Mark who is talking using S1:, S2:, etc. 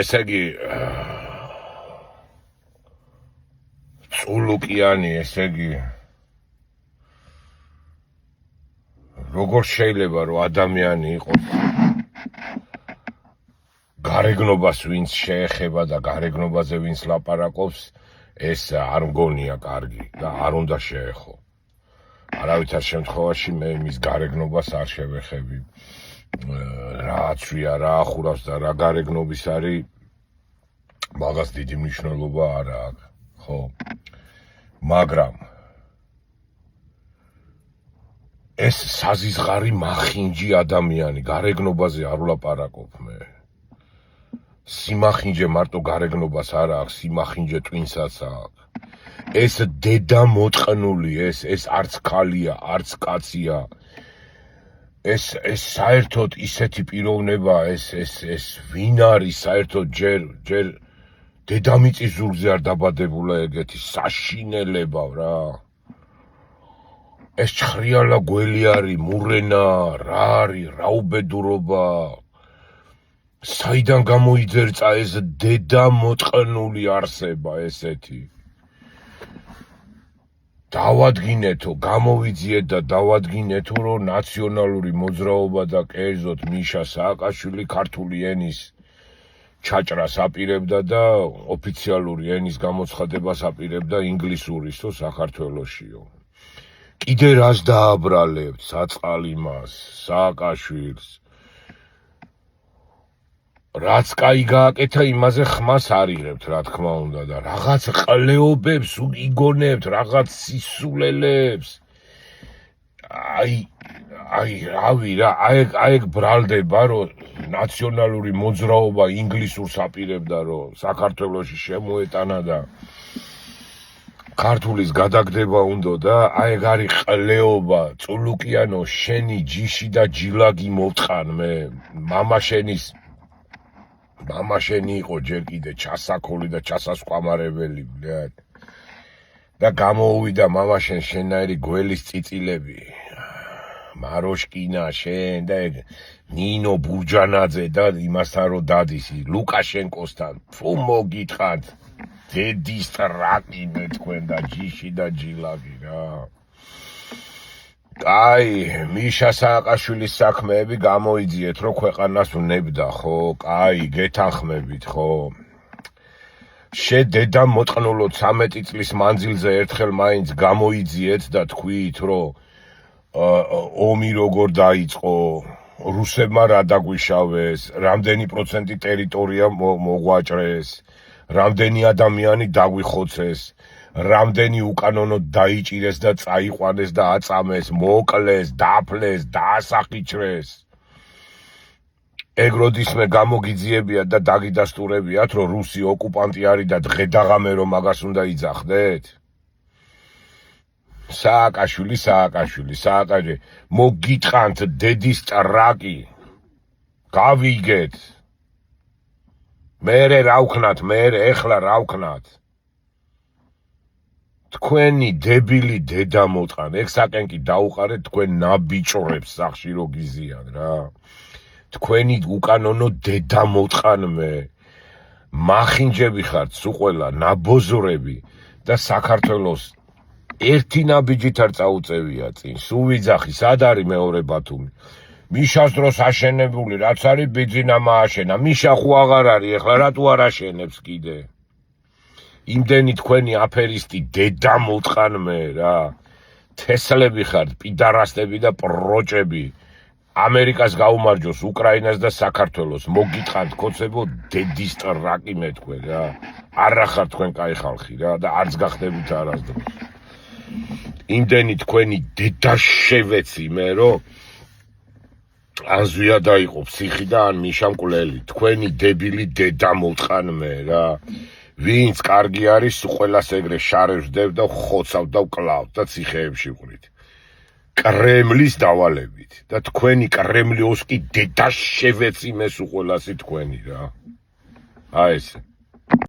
S1: ესე იგი წულუკიანი, ესე იგი როგორ შეიძლება რომ ადამიანი იყოს გარეგნობას ვინც შეეხება და გარეგნობაზე ვინც ლაპარაკობს ეს არ მგონია კარგი და არ უნდა შეეხო არავითარ შემთხვევაში მე მის გარეგნობას არ შევეხები რაც ვია რა ახურავს და რა გარეგნობის არის მაგას დიდი მნიშვნელობა არ აქვს ხო მაგრამ ეს საზიზღარი მახინჯი ადამიანი გარეგნობაზე არ ვლაპარაკობ მე სიმახინჯე მარტო გარეგნობას არ აქვს სიმახინჯე ტვინსაც აქვს ეს დედა მოწყნული ეს არც ქალია არც კაცია ეს საერთოდ ისეთი პიროვნება ეს ვინ არის საერთოდ ჯერ დედამიწის ზურგზე არ დაბადებულა ეგეთი საშინელება რა ეს ჩხრიალა გველი არის მურენა რა არის რა უბედურობა საიდან გამოიძერწა ეს დედა მოწყნული არსება ესეთი დავადგინეთო გამოვიძიეთ და დავადგინეთო რომ ნაციონალური მოძრაობა და კერძოდ მიშა სააკაშვილი ქართული ენის ჩაჭრას აპირებდა და ოფიციალური ენის გამოცხადებას აპირებდა ინგლისურისო საქართველოშიო კიდე რას დააბრალებთ საწყალიმას სააკაშვილს რაც კაი გააკეთა იმაზე ხმას არიღებთ რა თქმა უნდა და რაღაც ყლეობებს იგონებთ რაღაც სისულელებს აი რავი რა აი ბრალდება რომ ნაციონალური მოძრაობა ინგლისურს აპირებდა რომ საქართველოში შემოეტანა და ქართულის გადაგდება უნდა და აი არის ყლეობა წულუკიანო შენი ჯიში და ჯილაგი მოვტყან მე მამა შენი იყო ჯერ კიდე ჩასაქოლი და ჩასასკვამარებელი და გამოუვიდა მამა შენაერი გველის წიწილები მაროშკინა შენ და ნინო ბურჯანაძე და იმასთან რომ დადის ლუკაშენკოსთან ფუ მოგიტყანთ დედის ტრაკი მე თქვენ და ჯიში და ჯილაგი რა კაი მიშა სააკაშვილის საქმეები გამოიძიეთ რომ ქვეყანას უნებდა ხო კაი გეთანხმებით ხო დედა მოწყნულო 13 წლის მანძილზე ერთხელ მაინც გამოიძიეთ და თქვით რომ ომი როგორ დაიწყო რუსებმა რა დაგვიშავეს რამდენი პროცენტი ტერიტორია მოგვაჭრეს რამდენი ადამიანი დაგვიხოცეს რამდენი უკანონო დაიჭირეს და წაიყვანეს და აწამეს მოკლეს დაფლეს დაასახიჩრეს ეგ როდისმე გამოგიძიებიათ და დაგიდასტურებიათ რომ რუსი ოკუპანტი არის და დღედაღამე რომ მაგას უნდა იძახდეთ სააკაშვილი მოგიტყანთ დედის ტრაკი გავიგეთ მერე რა ვქნათ მერე ეხლა რა ვქნათ თქვენი დებილი დედა მოტყან ეგ საკენ კი დაუყარეთ თქვენ ნაბიჭრებს სახში რო გიზიან რა თქვენი უკანონო დედა მოტყან მე მახინჯები ხართ სულ ნაბოზრები და საქართველოს ერთი ნაბიჯით არ წაუწევია წინ სულ ვიძახი სად არის მეორე ბათუმი მიშას დროს აშენებული რაც არის ბიძინა მააშენა მიშა ხო აღარ არის ეხლა რატო არ აშენებს კიდე იმდენი თქვენი აფერისტი დედა მოტყან მე რა თესლები ხართ პიდარასტები და პროჭები ამერიკას გაუმარჯოს უკრაინას და საქართველოს მოგიტყანთ კოცებო დედის ტრაკი მე თქვენ რა არა ხართ თქვენ კაი ხალხი რა და არც გახდებით არასდროს იმდენი თქვენი დედა შევეცი მე რომ ან ზვია დაიყო ფსიხი და ან მიშა მკვლელი თქვენი დებილი დედა მოტყან მე რა ვინც კარგი არის ყველას ეგრე შარებს დევ და ხოცავ და ვკლავ და ციხეებში ვყრით კრემლის დავალებით და თქვენი კრემლიოსკი დედა შევეცი მე სულ ყველასი თქვენი რა აი ეს